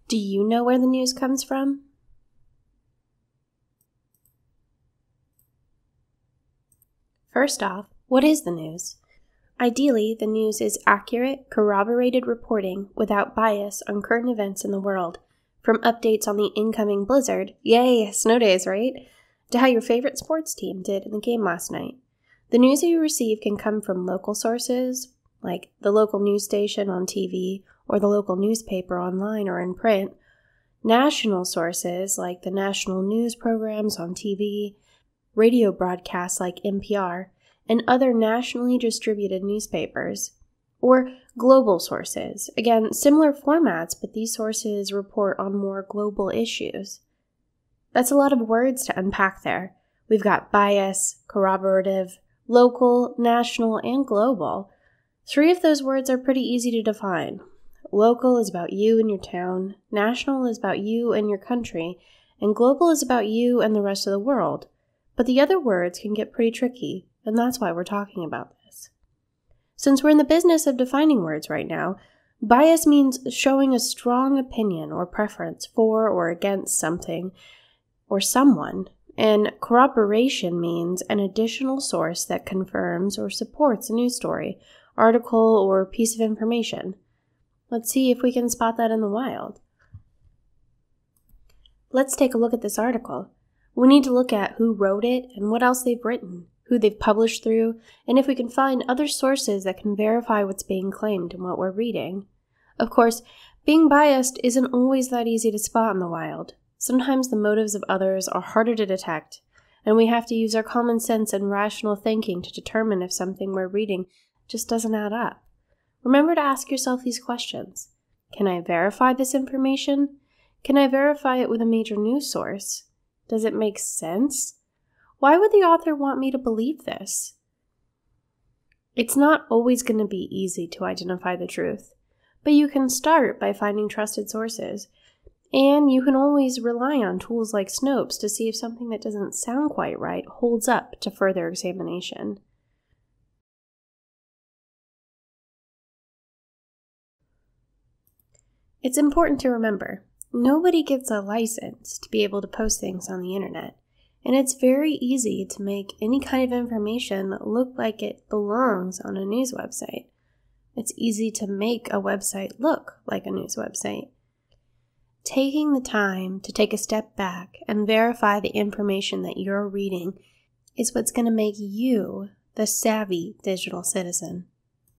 Do you know where the news comes from? First off, what is the news? Ideally, the news is accurate, corroborated reporting without bias on current events in the world, from updates on the incoming blizzard, yay, snow days, right, to how your favorite sports team did in the game last night. The news that you receive can come from local sources, like the local news station on TV or the local newspaper online or in print, national sources like the national news programs on TV, radio broadcasts like NPR, and other nationally distributed newspapers, or global sources. Again, similar formats, but these sources report on more global issues. That's a lot of words to unpack there. We've got bias, corroborative, local, national, and global. 3 of those words are pretty easy to define. Local is about you and your town, national is about you and your country, and global is about you and the rest of the world. But the other words can get pretty tricky, and that's why we're talking about this. Since we're in the business of defining words right now, bias means showing a strong opinion or preference for or against something or someone, and corroboration means an additional source that confirms or supports a news story, article, or piece of information. Let's see if we can spot that in the wild. Let's take a look at this article. We need to look at who wrote it and what else they've written, who they've published through, and if we can find other sources that can verify what's being claimed and what we're reading. Of course, being biased isn't always that easy to spot in the wild. Sometimes the motives of others are harder to detect, and we have to use our common sense and rational thinking to determine if something we're reading just doesn't add up. Remember to ask yourself these questions. Can I verify this information? Can I verify it with a major news source? Does it make sense? Why would the author want me to believe this? It's not always going to be easy to identify the truth, but you can start by finding trusted sources, and you can always rely on tools like Snopes to see if something that doesn't sound quite right holds up to further examination. It's important to remember, nobody gets a license to be able to post things on the internet, and it's very easy to make any kind of information look like it belongs on a news website. It's easy to make a website look like a news website. Taking the time to take a step back and verify the information that you're reading is what's going to make you the savvy digital citizen.